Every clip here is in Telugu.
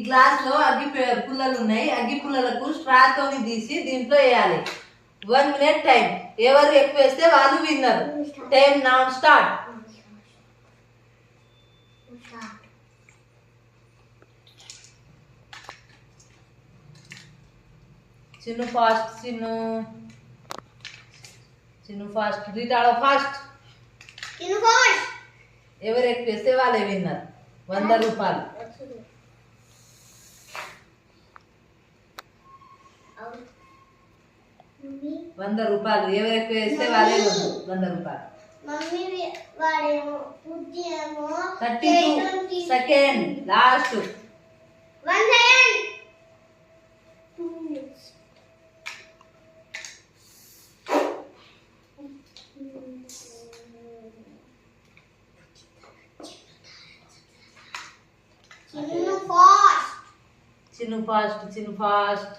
గ్లాస్ లో అగ్గి పుల్లలు ఉన్నాయి. అగ్గి పుల్లలకు స్ట్రాతో తీసి దీంట్లో వేయాలి. 1 minute టైం. ఎవరు ఎక్కువ వేస్తే వాళ్ళు winner. Time now start. Chinnu fast, Chinnu fast, రీటాడో ఫాస్ట్. ఎవరు ఎక్కువ వేస్తే వాళ్ళే విన్నర్. 100 రూపాయలు. 100 రూపాయలు. ఎవరు ఎక్కువ వేస్తే వాళ్ళే 100 రూపాయలు. 32 second last. 1 second. 2 Chinnu fast.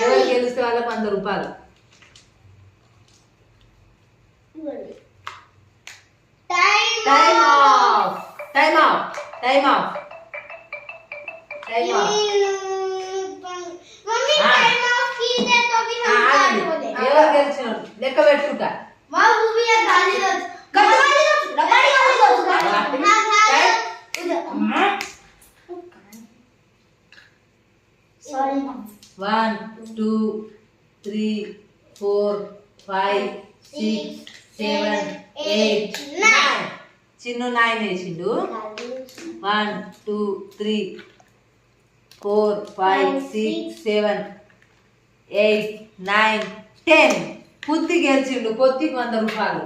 ఎవరు గెలిస్తే వాళ్ళకి 100 రూపాయలు. Time of. ఎవరు గెలిచిన లెక్క పెట్టుకుంటా. 1 2 3 4 5 6 7 8 9. చిన్ను 9 వేసిండు. 1 2 3 4 5 6 7 8 9 10. పుత్తి గెలిచిండు. పొత్తికి 100 రూపాయలు.